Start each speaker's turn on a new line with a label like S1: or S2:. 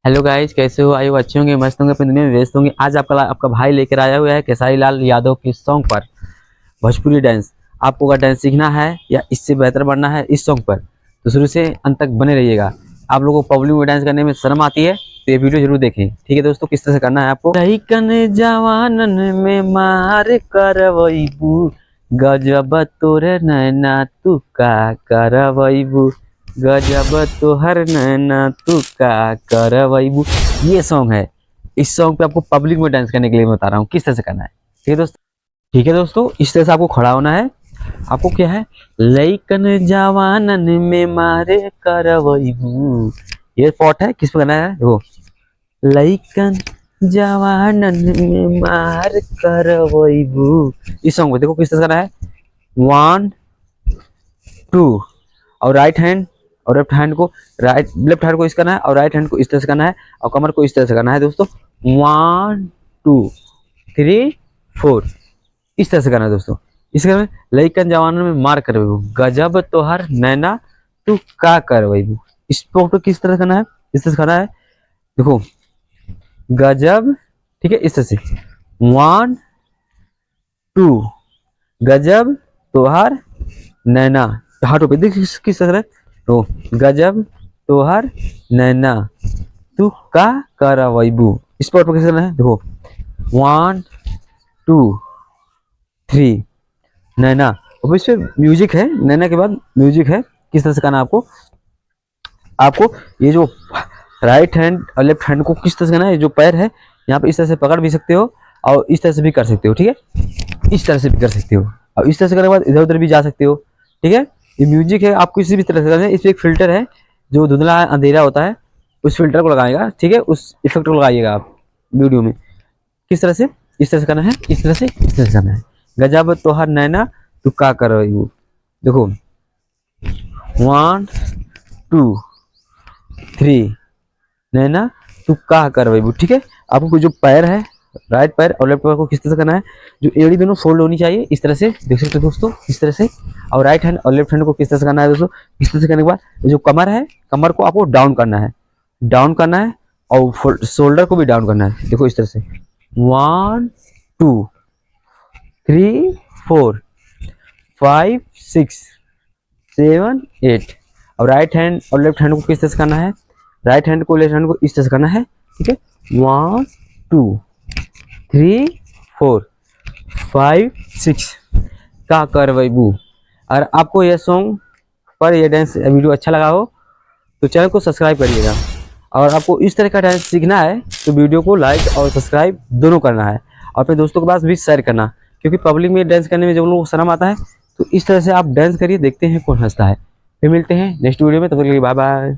S1: Hello guys, कैसे हो? आयु अच्छे होंगे, मस्त होंगे, अपनी दुनिया में व्यस्त होंगे। आज आपका भाई लेकर आया हुआ है खेसारी लाल यादव के सॉन्ग पर भोजपुरी डांस। आपको अगर डांस सीखना है या इससे बेहतर बनना है इस सॉन्ग पर, तो शुरू से अंत तक बने रहिएगा। आप लोगों को पब्लिक में डांस करने में शर्म आती है तो ये वीडियो जरूर देखें। ठीक है दोस्तों, किस तरह से करना है आपको। लइकन जवानन में मार करवैबू, गजब तोरे नैना तू का करवैबू, गजब तोहर नैना तू का करवैबू। ये सॉन्ग है। इस सॉन्ग पे आपको पब्लिक में डांस करने के लिए मैं बता रहा हूँ किस तरह से करना है। ठीक है दोस्तों, इस तरह से आपको खड़ा होना है। आपको क्या है, लइकन जवानन में मारे करवैबू, ये पॉट है। किस पे करना है वो, लइकन जवानन में मार करवैबू। इस सॉन्ग में देखो किस तरह से करना है। 1 2 और राइट हैंड और लेफ्ट हैंड को लेफ्ट हैंड को इस करना है और राइट हैंड को इस तरह से करना है और कमर को इस तरह से करना है दोस्तों। 1 2 3 4 इस तरह से करना है दोस्तों। इसके में लइकन जवानन में मार करवैबू, गजब तोहर नैना तू का करवैबू। इस पे किस तरह से करना है, इस तरह से करना है। देखो गजब, ठीक है, इस तरह से 1 2 गजब तोहर नैना, हाथों पे देखिए किस तरह। तो गजब तोहर नैना तू का करवैबू, इस पर कैसे करना है। देखो 1 2 3 नैना, अब इस पे म्यूजिक है, नैना के बाद म्यूजिक है। किस तरह से करना है आपको ये जो राइट हैंड और लेफ्ट हैंड को किस तरह से करना है। जो पैर है यहाँ पे इस तरह से पकड़ भी सकते हो और इस तरह से भी कर सकते हो। ठीक है, इस तरह से भी कर सकते हो और इस तरह से करने के बाद इधर उधर भी जा सकते हो। ठीक है, ये म्यूजिक है, आपको किसी भी तरह से करना है। इस पे एक फिल्टर है जो धुंधला अंधेरा होता है, उस फिल्टर को लगाएगा। ठीक है, उस इफेक्ट को लगाइएगा आप वीडियो में। किस तरह से, इस तरह से करना है, इस तरह से, इस तरह से करना है। गजब तोहर नैना तू का करवैबू। देखो 1 2 3 नैना तू का करवैबू। ठीक है, आपको जो पैर है राइट पैर और लेफ्ट पैर को किस तरह से करना है, जो एड़ी दोनों फोल्ड होनी चाहिए इस तरह से, देख सकते हो दोस्तों, इस तरह से। और राइट हैंड और लेफ्ट हैंड को किस तरह से करना है दोस्तों, इस तरह से करने के बाद जो कमर है, कमर को आपको डाउन करना है, डाउन करना है और शोल्डर को भी डाउन करना है। देखो इस तरह से 1 2 3 4 5 6 7 8 और राइट हैंड और लेफ्ट हैंड को किस तरह से करना है, राइट हैंड को लेफ्ट हैंड को इस तरह से करना है। ठीक है, 1 2 3 4 5 6 का करवैबू। अगर आपको यह सॉन्ग पर यह डांस वीडियो अच्छा लगा हो तो चैनल को सब्सक्राइब करिएगा। और आपको इस तरह का डांस सीखना है तो वीडियो को लाइक और सब्सक्राइब दोनों करना है और अपने दोस्तों के पास भी शेयर करना, क्योंकि पब्लिक में डांस करने में जब लोगों को शर्म आता है तो इस तरह से आप डांस करिए, देखते हैं कौन हंसता है। फिर मिलते हैं नेक्स्ट वीडियो में, तब तक के लिए बाय बाय।